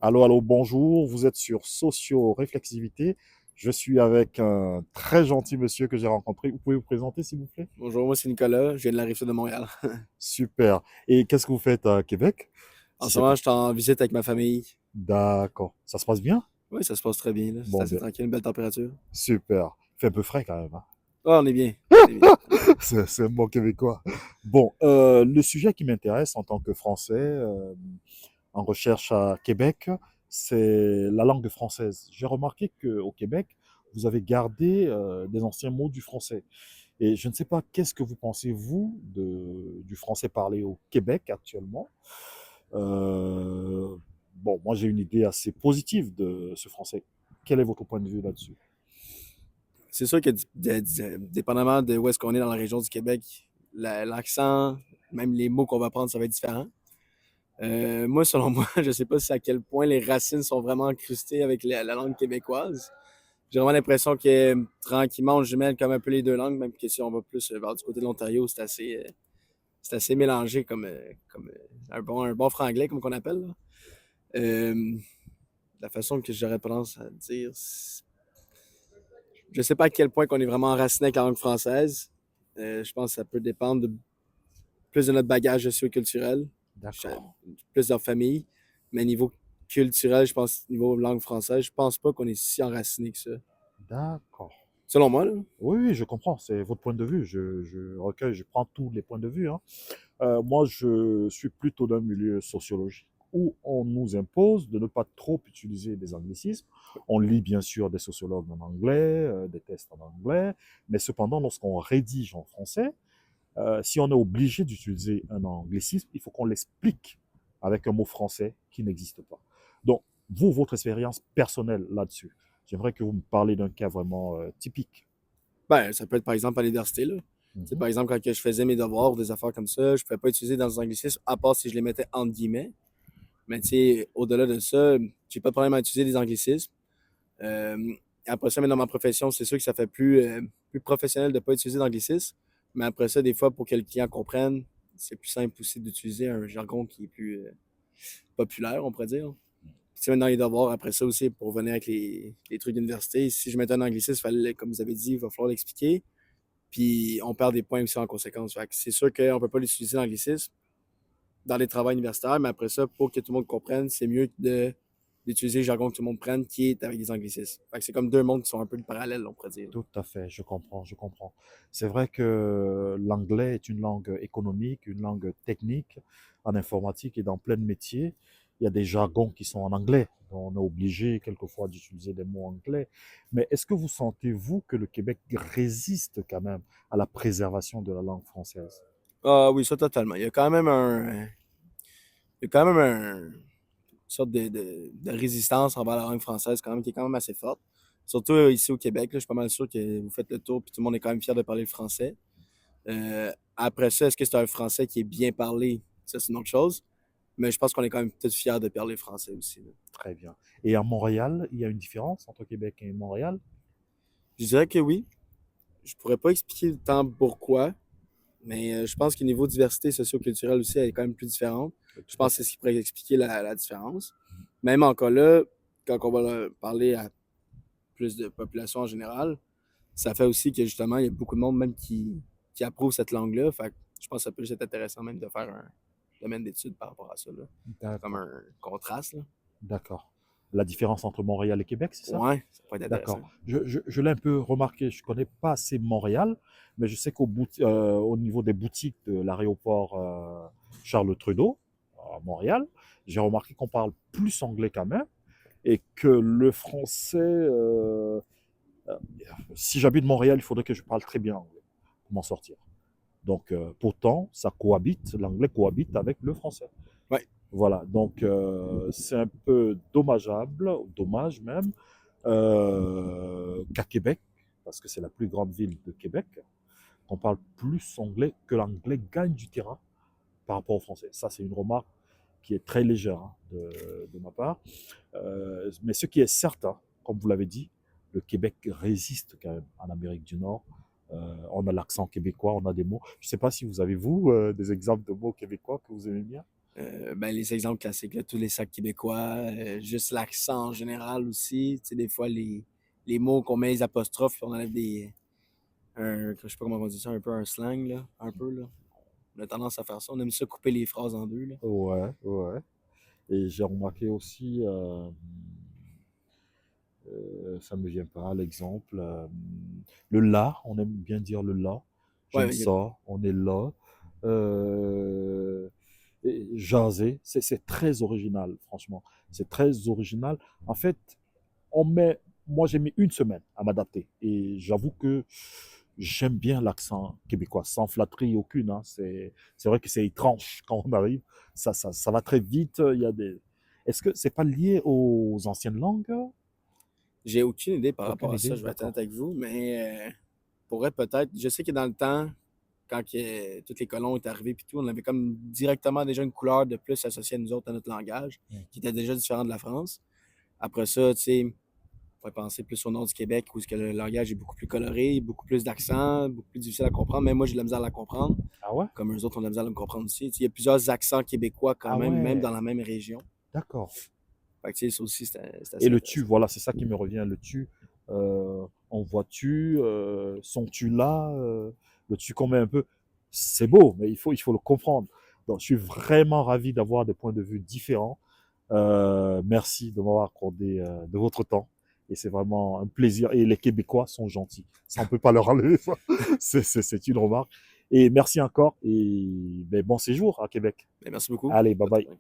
Allô, allô, bonjour. Vous êtes sur Socio-Réflexivité. Je suis avec un très gentil monsieur que j'ai rencontré. Vous pouvez vous présenter, s'il vous plaît? Bonjour, moi c'est Nicolas, je viens de la Rive-Sud de Montréal. Super. Et qu'est-ce que vous faites à Québec? En Si ce c'est moment, pas... je suis en visite avec ma famille. D'accord. Ça se passe bien? Oui, ça se passe très bien, là. C'est Bon, assez ben, tranquille, une belle température. super. Il fait un peu frais quand même, hein. Ah, on est bien, on est bien. C'est un mot québécois. Bon, le sujet qui m'intéresse en tant que Français en recherche à Québec, c'est la langue française. J'ai remarqué qu'au Québec, vous avez gardé des anciens mots du français. Et je ne sais pas, qu'est-ce que vous pensez, vous, du français parlé au Québec actuellement? Bon, moi j'ai une idée assez positive de ce français. Quel est votre point de vue là-dessus? C'est sûr que dépendamment de où est-ce qu'on est dans la région du Québec, l'accent, même les mots qu'on va prendre, ça va être différent. Moi, selon moi, je sais pas si à quel point les racines sont vraiment incrustées avec la langue québécoise. J'ai vraiment l'impression que tranquillement, on jumelle comme un peu les deux langues, même que si on va plus vers du côté de l'Ontario, c'est assez mélangé comme un bon franglais, comme qu'on appelle. Là. Euh, la façon que j'aurais tendance à dire, je sais pas à quel point qu'on est vraiment enraciné avec la langue française. Je pense que ça peut dépendre plus de notre bagage socio-culturel, D'accord, plus de notre famille. Mais niveau culturel, je pense, niveau langue française, je pense pas qu'on est si enraciné que ça. d'accord. Selon moi, là. Oui, oui, je comprends, c'est votre point de vue. Je recueille, je prends tous les points de vue, hein. Moi, je suis plutôt d'un milieu sociologique où on nous impose de ne pas trop utiliser des anglicismes. On lit bien sûr des sociologues en anglais, des tests en anglais, mais cependant, lorsqu'on rédige en français, si on est obligé d'utiliser un anglicisme, il faut qu'on l'explique avec un mot français qui n'existe pas. Donc, vous, votre expérience personnelle là-dessus, j'aimerais que vous me parlez d'un cas vraiment typique. Ben, ça peut être par exemple à l'université, là. Tu sais, Mhm. par exemple, quand je faisais mes devoirs ou des affaires comme ça, je ne pouvais pas utiliser dans les anglicismes, à part si je les mettais entre guillemets. Mais tu sais, au-delà de ça, j'ai pas de problème à utiliser des anglicismes. Euh, après ça, mais dans ma profession, c'est sûr que ça fait plus professionnel de ne pas utiliser d'anglicisme. Mais après ça, des fois, pour que le client comprenne, c'est plus simple aussi d'utiliser un jargon qui est plus populaire, on pourrait dire. Tu sais, maintenant, les devoirs, après ça aussi, pour venir avec les trucs d'université, si je mettais un anglicisme, fallait, comme vous avez dit, il va falloir l'expliquer. Puis on perd des points aussi en conséquence. Fait que c'est sûr qu'on ne peut pas l'utiliser l'anglicisme dans les travaux universitaires, mais après ça, pour que tout le monde comprenne, c'est mieux d'utiliser le jargon que tout le monde prenne qui est avec des anglicismes. Fait que c'est comme deux mondes qui sont un peu parallèles, on pourrait dire. Tout à fait, je comprends, je comprends. C'est vrai que l'anglais est une langue économique, une langue technique en informatique et dans plein de métiers. Il y a des jargons qui sont en anglais. On est obligé quelquefois d'utiliser des mots anglais. Mais est-ce que vous sentez, vous, que le Québec résiste quand même à la préservation de la langue française? Ah oui, ça totalement. Il y a quand même une sorte de résistance envers la langue française quand même, qui est quand même assez forte. Surtout ici au Québec, là, je suis pas mal sûr que vous faites le tour, puis tout le monde est quand même fier de parler le français. Après ça, est-ce que c'est un français qui est bien parlé? Ça, c'est une autre chose. Mais je pense qu'on est quand même peut-être fiers de parler français aussi. Là. Très bien. Et à Montréal, il y a une différence entre Québec et Montréal? Je dirais que oui. Je pourrais pas expliquer tant pourquoi, mais je pense qu'au niveau diversité socio-culturelle aussi, elle est quand même plus différente. Je Tout à pense que c'est fait. ce qui pourrait expliquer la différence. Même encore là, quand on va parler à plus de population en général, ça fait aussi que justement, il y a beaucoup de monde même qui approuve cette langue-là. Fait que je pense que ça peut être intéressant même de faire un domaine d'études par rapport à ça. Là. Comme D'accord. un contraste. Là. D'accord. La différence entre Montréal et Québec, c'est ça? Ouais, ça pourrait être D'accord. intéressant. Je l'ai un peu remarqué. Je connais pas assez Montréal, mais je sais au niveau des boutiques de l'aéroport Charles Trudeau à Montréal, j'ai remarqué qu'on parle plus anglais quand même et que le français. Si j'habite Montréal, il faudrait que je parle très bien anglais pour m'en sortir. Donc, pourtant, ça cohabite. L'anglais cohabite avec le français. Ouais. Voilà. Donc, c'est un peu dommageable, dommage même, qu'à Québec, parce que c'est la plus grande ville de Québec, qu'on parle plus anglais, que l'anglais gagne du terrain par rapport au français. Ça, c'est une remarque qui est très légère hein, de ma part. Mais ce qui est certain, comme vous l'avez dit, le Québec résiste quand même en Amérique du Nord. On a l'accent québécois, on a des mots. Je ne sais pas si vous avez, vous, des exemples de mots québécois que vous aimez bien. Ben, les exemples classiques, là, tous les sacs québécois, juste l'accent en général aussi. Tu sais, des fois, les mots qu'on met les apostrophes, puis on enlève je sais pas comment on dit ça, un peu un slang, là, un peu, là. On a tendance à faire ça. On aime ça couper les phrases en deux, là. Ouais, ouais. Et j'ai remarqué aussi, ça me vient pas, l'exemple, le là, on aime bien dire le là. J'aime Ouais, ça, on est là. Euh, et jaser, c'est très original, franchement. C'est très original. En fait, on met, moi j'ai mis une semaine à m'adapter. Et j'avoue que j'aime bien l'accent québécois, sans flatterie aucune, hein. C'est vrai que c'est étrange quand on arrive. Ça va très vite. Il y a des... Est-ce que c'est pas lié aux anciennes langues? j'ai aucune idée par Aucune rapport à ça, idée, je vais être d'accord. honnête avec vous, mais pour être peut-être, je sais que dans le temps, quand tous les colons étaient arrivés puis tout, on avait comme directement déjà une couleur de plus associée à nous autres, à notre langage, Mm. qui était déjà différent de la France. Après ça, tu sais, on pourrait penser plus au nord du Québec où que le langage est beaucoup plus coloré, beaucoup plus d'accents, beaucoup plus difficile à comprendre. Même moi, j'ai de la misère à la comprendre. Ah ouais? Comme eux autres ont de la misère à me comprendre aussi. Tu sais, il y a plusieurs accents québécois quand Ah même ouais, dans la même région. d'accord. Fait que, tu sais, ça aussi, c'est Et assez le tu, intéressant. voilà, c'est ça qui me revient. Le tu, en vois-tu, sont-tu là, le tu qu'on met un peu. C'est beau, mais il faut le comprendre. Donc, je suis vraiment ravi d'avoir des points de vue différents. Merci de m'avoir accordé de votre temps. Et c'est vraiment un plaisir. Et les Québécois sont gentils. Ça, on peut pas leur enlever. Ça. C'est une remarque. Et merci encore. Et ben, bon séjour à Québec. Mais merci beaucoup. Allez, bye Pas de bye. problème.